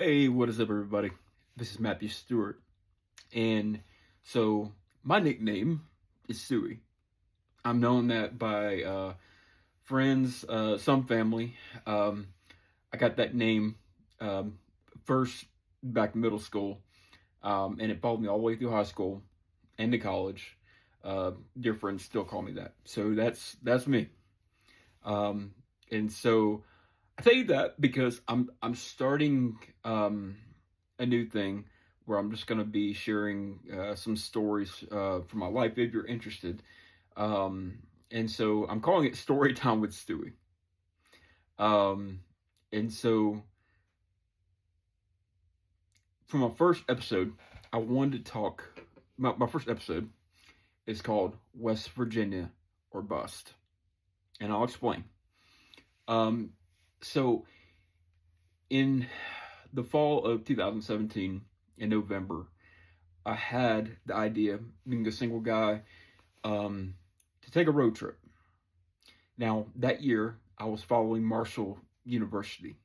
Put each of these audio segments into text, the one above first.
Hey, what is up, everybody? This is Matthew Stewart, and so my nickname is Stewie. I'm known that by friends, some family. I got that name um, first back in middle school, and it followed me all the way through high school and to college. Dear friends still call me that, so that's me. Um, and so I tell you that because I'm starting a new thing where I'm just going to be sharing some stories from my life if you're interested. And so I'm calling it Story Time with Stewie. Um, and so for my first episode, I wanted to talk. My first episode is called West Virginia or Bust, and I'll explain. Um, so in the fall of 2017, in November, I had the idea, being a single guy, to take a road trip. Now, that year, I was following Marshall University.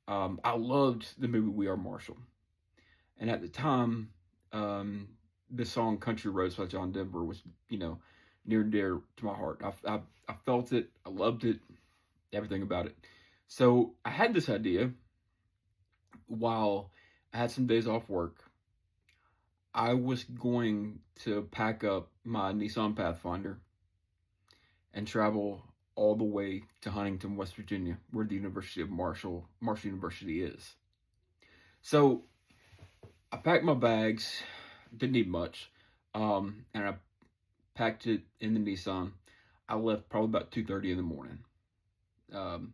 I loved the movie We Are Marshall. And at the time, um, the song Country Roads by John Denver was, near and dear to my heart. I felt it, I loved it, everything about it. So I had this idea while I had some days off work. I was going to pack up my Nissan Pathfinder and travel all the way to Huntington, West Virginia, where the University of Marshall University is. So I packed my bags, didn't need much, and I packed it in the Nissan. I left probably about 2:30 in the morning. Um,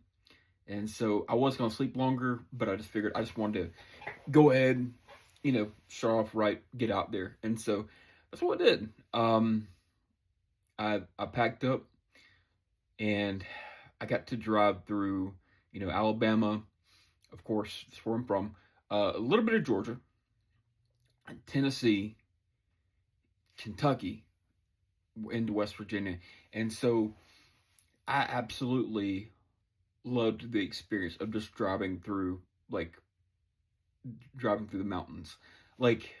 and so I was going to sleep longer, but I just figured I just wanted to go ahead, start off right, get out there. And so that's what I did. I packed up and I got to drive through, Alabama, of course, that's where I'm from, a little bit of Georgia, Tennessee, Kentucky, into West Virginia. And so I absolutely loved the experience of just driving through the mountains. Like,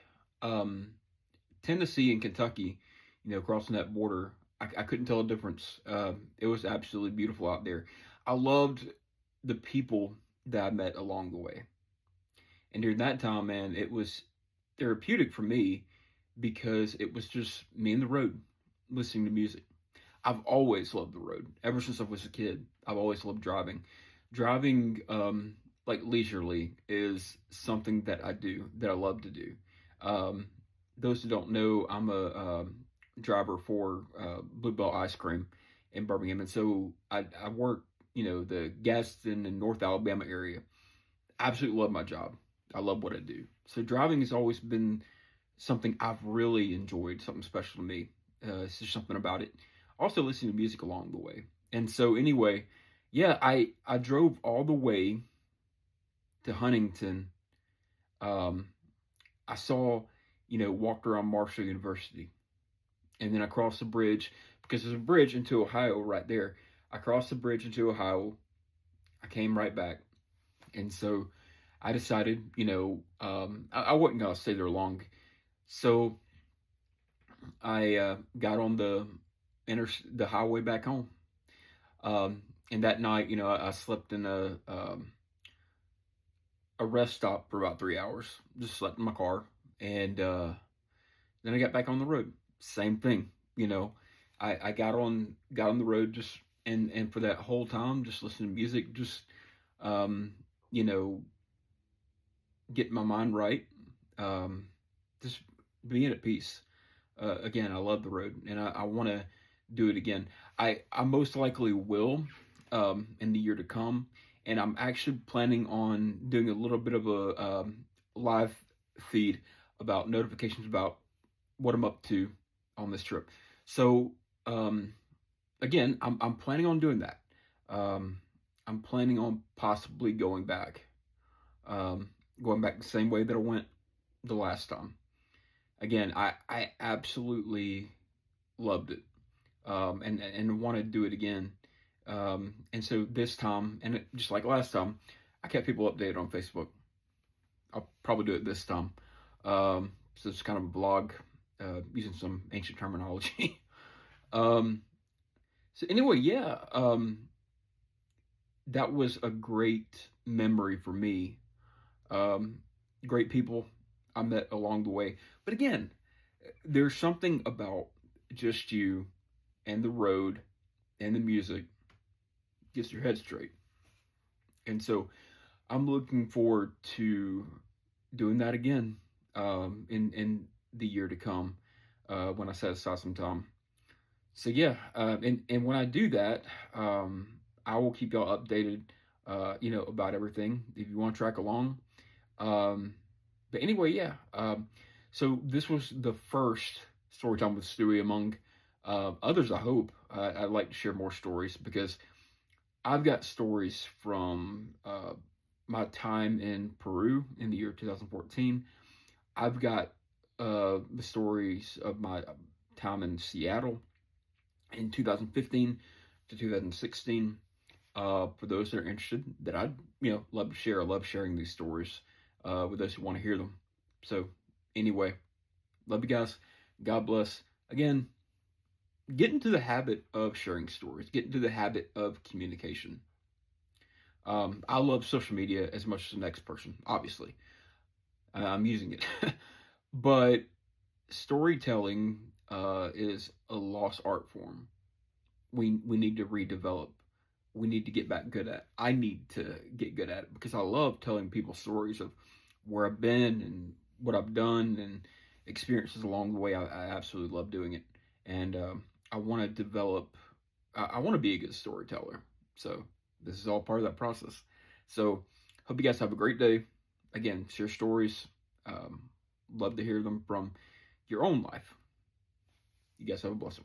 Tennessee and Kentucky, crossing that border, I couldn't tell a difference. It was absolutely beautiful out there. I loved the people that I met along the way. And during that time, man, it was therapeutic for me because it was just me and the road listening to music. I've always loved the road. Ever since I was a kid, I've always loved driving. Driving, like leisurely, is something that I do, that I love to do. Um, those who don't know, I'm a driver for Bluebell Ice Cream in Birmingham, and so I work, the Gadsden and North Alabama area. Absolutely love my job. I love what I do. So driving has always been something I've really enjoyed, something special to me. It's just something about it. Also listening to music along the way. And so anyway, yeah, I drove all the way to Huntington. Um, I saw, walked around Marshall University, and then I crossed the bridge because there's a bridge into Ohio right there. I crossed the bridge into Ohio. I came right back, and so I decided, I wasn't gonna stay there long, so I got on the highway back home. And that night, I slept in a rest stop for about 3 hours. Just slept in my car, and then I got back on the road. Same thing, I got on the road, just and for that whole time, just listening to music, just um, you know, getting my mind right, um, just being at peace. Again, I love the road, and I want to do it again. I most likely will in the year to come, and I'm actually planning on doing a little bit of a live feed about notifications about what I'm up to on this trip. So again, I'm planning on doing that. Um, I'm planning on possibly um, going back the same way that I went the last time. Again, I absolutely loved it, and want to do it again. And so this time, just like last time, I kept people updated on Facebook. I'll probably do it this time. So it's kind of a vlog using some ancient terminology. um, so anyway, yeah, that was a great memory for me. Um, Great people I met along the way. But again, there's something about just you and the road and the music gets your head straight. And so I'm looking forward to doing that again in the year to come when I set aside some time. So yeah, and when I do that, I will keep y'all updated, about everything if you want to track along. Um, but anyway, yeah. So this was the first story time with Stewie among others. I hope I'd like to share more stories because I've got stories from my time in Peru in the year 2014. I've got the stories of my time in Seattle in 2015 to 2016. For those that are interested, that I'd love to share. I love sharing these stories with those who want to hear them. So anyway, love you guys. God bless. Again, get into the habit of sharing stories. Get into the habit of communication. I love social media as much as the next person. Obviously, I'm using it, but storytelling is a lost art form. We need to redevelop. We need to get back good at. I need to get good at it because I love telling people stories of where I've been and what I've done and experiences along the way. I absolutely love doing it, and I want to develop. I want to be a good storyteller. So this is all part of that process. So hope you guys have a great day. Again, share stories. Um, Love to hear them from your own life. You guys have a blessing.